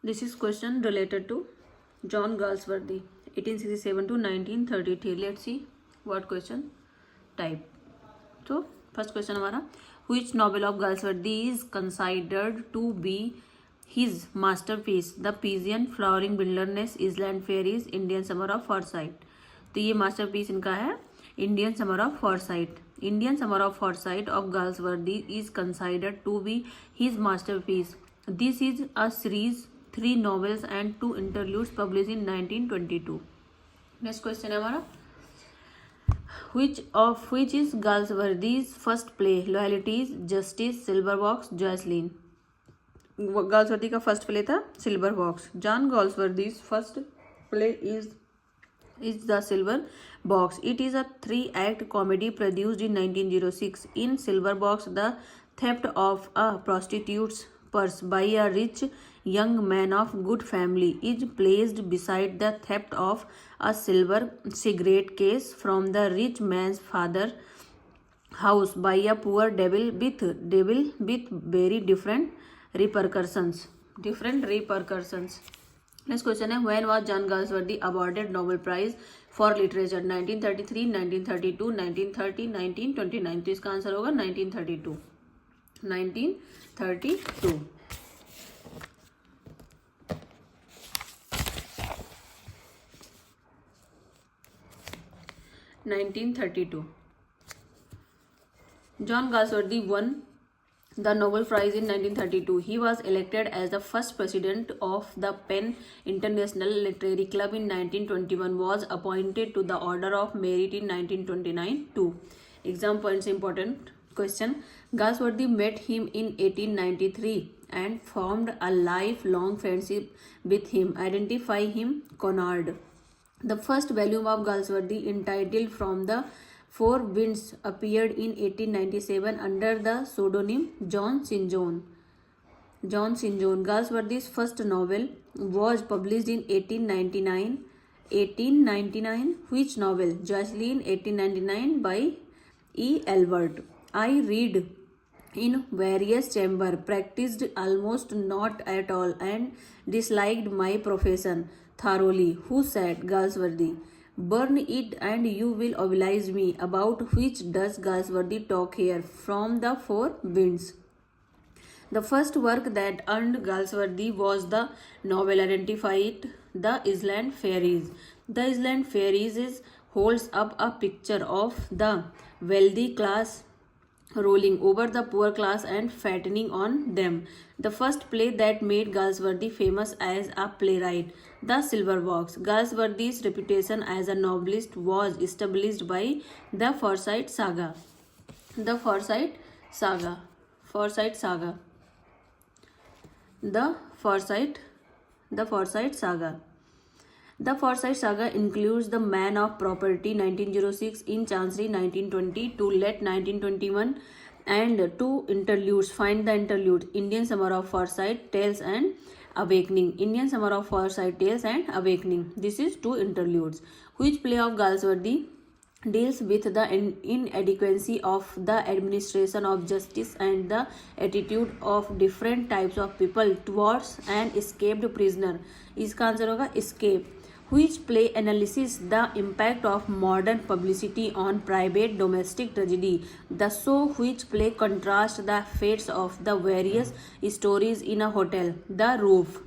This is question related to John Galsworthy, 1867 to 1933. Let's see what question type. So first question हमारा, which novel of Galsworthy is considered to be his masterpiece? The Pigeon, Flowering Wilderness, Island Fairies, Indian Summer of Foresight. तो ये masterpiece इनका है Indian Summer of Foresight. Indian Summer of Foresight of Galsworthy is considered to be his masterpiece. This is a series, 3 novels and 2 interludes published in 1922. Next question है हमारा, which is Galsworthy's first play? Loyalties, Justice, Silver Box, Jocelyn. Galsworthy का first play था silver box. John Galsworthy's first play is the Silver Box. It is a 3-act comedy produced in 1906. In Silver Box, the theft of a prostitute's purse by a rich young man of good family is placed beside the theft of a silver cigarette case from the rich man's father's house by a poor devil with very different repercussions. Next question है, when was John Galsworthy awarded Nobel Prize for Literature? 1933, 1932, 1930, 1929. तो इसका answer होगा 1932. 1932. John Galsworthy won the Nobel Prize in 1932. He was elected as the first president of the PEN International Literary Club in 1921. Was appointed to the Order of Merit in 1929 too. Exam points important question. Galsworthy met him in 1893 and formed a lifelong friendship with him. Identify him, Conrad. The first volume of Galsworthy, entitled From the Four Winds, appeared in 1897 under the pseudonym John St. John. Galsworthy's first novel was published in 1899. Which novel? Jocelyn, 1899, by E. Albert. I read in various chambers, practiced almost not at all, and disliked my profession thoroughly. Who said? Galsworthy. Burn it and you will oblige me. About which does Galsworthy talk here? From the Four Winds. The first work that earned Galsworthy was the novel identified The Island Fairies. The Island Fairies holds up a picture of the wealthy class ruling over the poor class and fattening on them. The first play that made Galsworthy famous as a playwright, The Silver Box. Galsworthy's reputation as a novelist was established by the Forsyte Saga. The Forsyte Saga. The Forsyte Saga includes The Man of Property 1906, In Chancery 1920 to Let 1921, and 2 interludes. Find the interlude. Indian Summer of Foresight Tales and Awakening. Indian Summer of Foresight Tales and Awakening. This is 2 interludes. Which play of Galsworthy deals with the inadequacy of the administration of justice and the attitude of different types of people towards an escaped prisoner? इसका answer होगा escape. Which play analyzes the impact of modern publicity on private domestic tragedy? The show which play contrasts the fates of the various stories in a hotel? The Roof.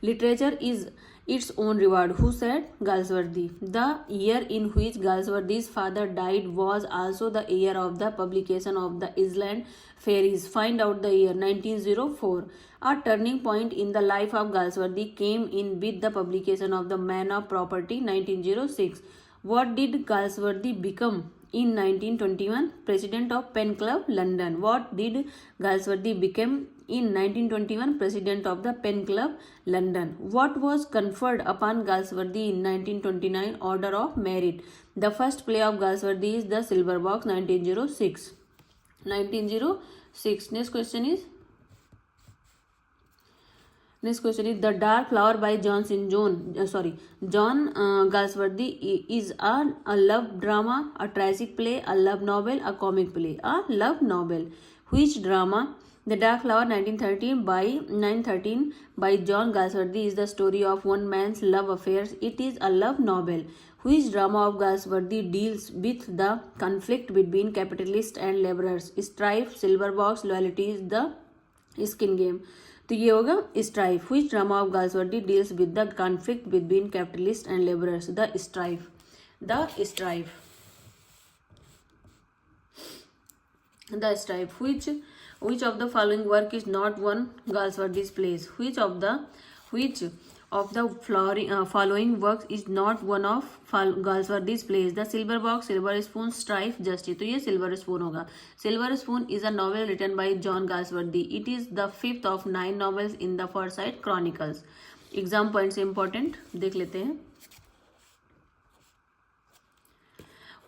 Literature is its own reward. Who said? Galsworthy. The year in which Galsworthy's father died was also the year of the publication of the Island Fairies. Find out the year. 1904. A turning point in the life of Galsworthy came in with the publication of The Man of Property 1906. What did Galsworthy become in 1921? President of Pen Club, London. What did Galsworthy become in 1921? President of the Pen Club, London. What was conferred upon Galsworthy in 1929? Order of Merit. The first play of Galsworthy is The Silver Box 1906. 1906. Next question is, Next question is The Dark Flower by John Galsworthy is a love drama, a tragic play, a love novel, a comic play. A love novel. Which drama? The Dark Flower 1913 by John Galsworthy is the story of one man's love affairs. It is a love novel. Which drama of Galsworthy deals with the conflict between capitalists and laborers? Strife, Silver Box, Loyalty is the Skin Game. तो ये होगा strife. Which drama of Galsworthy deals with the conflict between capitalists and laborers? The strife. The strife. The strife. Which of the following work is not one Galsworthy's plays? Which of the following works is not one of Galsworthy's plays? The Silver Box, Silver Spoon, Strife, Justice. तो ये Silver Spoon होगा. Silver Spoon is a novel written by John Galsworthy. It is the 5th of 9 novels in the Forsyte Chronicles. Exam points important देख लेते हैं.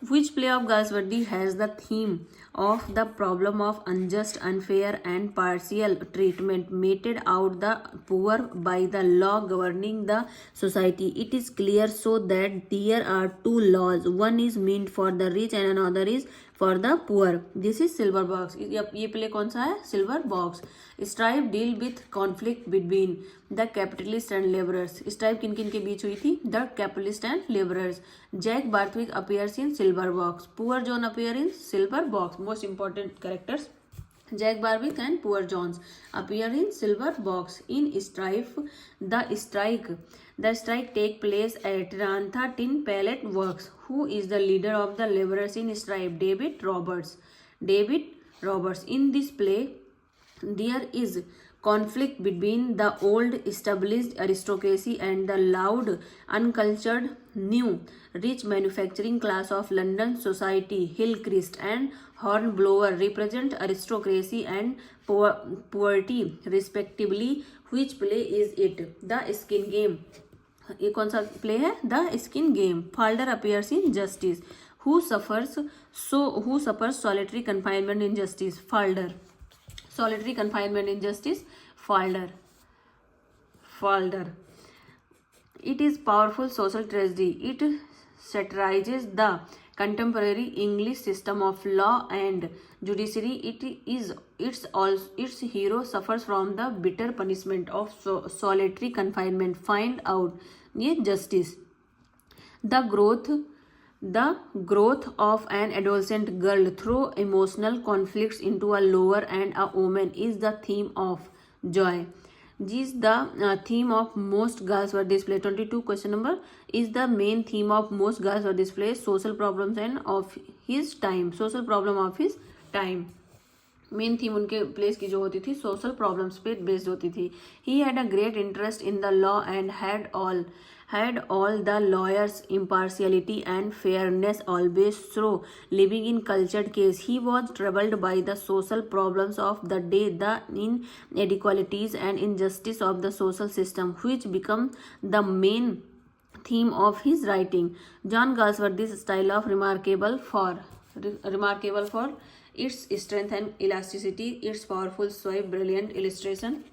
Which play of Galsworthy has the theme of the problem of unjust, unfair, and partial treatment meted out the poor by the law governing the society? It is clear so that there are two laws. One is meant for the rich and another is for the poor. This is Silver Box. ये play कौन सा है? Silver Box. Strife deal with conflict between the capitalists and laborers. Strife किन किन के बीच हुई थी? The capitalists and laborers. Jack Barthwick appears in Silver Box. Poor John appear in Silver Box. Most important characters. Jack Barwick and Poor Johns appear in Silver Box. In Strife, the strike take place at Rantha Tin Pellet Works. Who is the leader of the laborers in Strife? David Roberts. In this play, there is conflict between the old established aristocracy and the loud, uncultured, new, rich manufacturing class of London society. Hillcrist and Hornblower represent aristocracy and poverty respectively. Which play is it? The Skin Game. ये कौन सा play है? The Skin Game. Falder appears in Justice. Who suffers solitary confinement in Justice? Falder. Solitary confinement in Justice? Falder. It is powerful social tragedy. It satirizes the contemporary English system of law and judiciary. Its hero suffers from the bitter punishment of solitary confinement. Find out. ये Justice. The growth of an adolescent girl through emotional conflicts into a lover and a woman is the theme of Joy. Is the theme of most Galsworthy's play. 22 question number. Is the main theme of most Galsworthy's play social problems and of his time? Social problem of his time. Main theme उनके place की जो होती थी social problems पे based होती थी. He had a great interest in the law and had all the lawyers' impartiality and fairness always through living in cultured case. He was troubled by the social problems of the day, the inequalities and injustice of the social system, which become the main theme of his writing. John Galsworthy's style of remarkable for its strength and elasticity, its powerful swipe, brilliant illustration,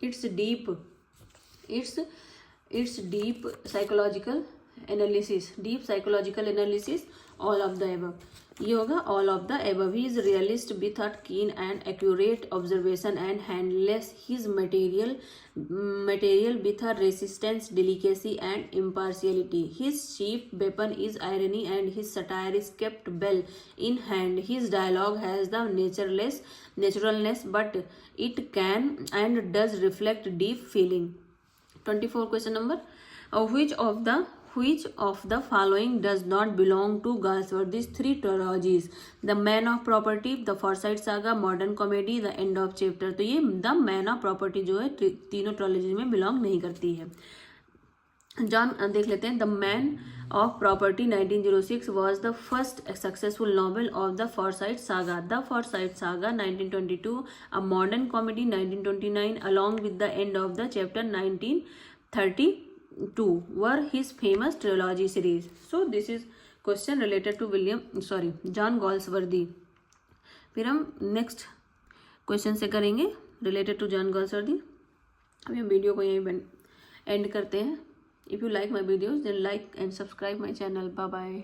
its deep psychological analysis, all of the above. ये होगा all of the above. He is realist with a keen and accurate observation and handles his material with a resistance, delicacy and impartiality. His chief weapon is irony and his satire is kept well in hand. His dialogue has the naturalness, but it can and does reflect deep feeling. 24 question number. Which of the following does not belong to Galsworthy's three trilogies? The Man of Property, The Forsyte Saga, Modern Comedy, The End of Chapter. तो ये The Man of Property जो है तीनों trilogy में belong नहीं करती है. John देख लेते हैं. The Man of Property 1906 was the first successful novel of the Forsyte Saga. The Forsyte Saga 1922, A Modern Comedy 1929, along with The End of the Chapter 1932 were his famous trilogy series. So this is question related to John Galsworthy. फिर हम next question से करेंगे related to जनगल सर्दी। अभी हम video को यहीं end करते हैं। If you like my videos then like and subscribe my channel. Bye bye.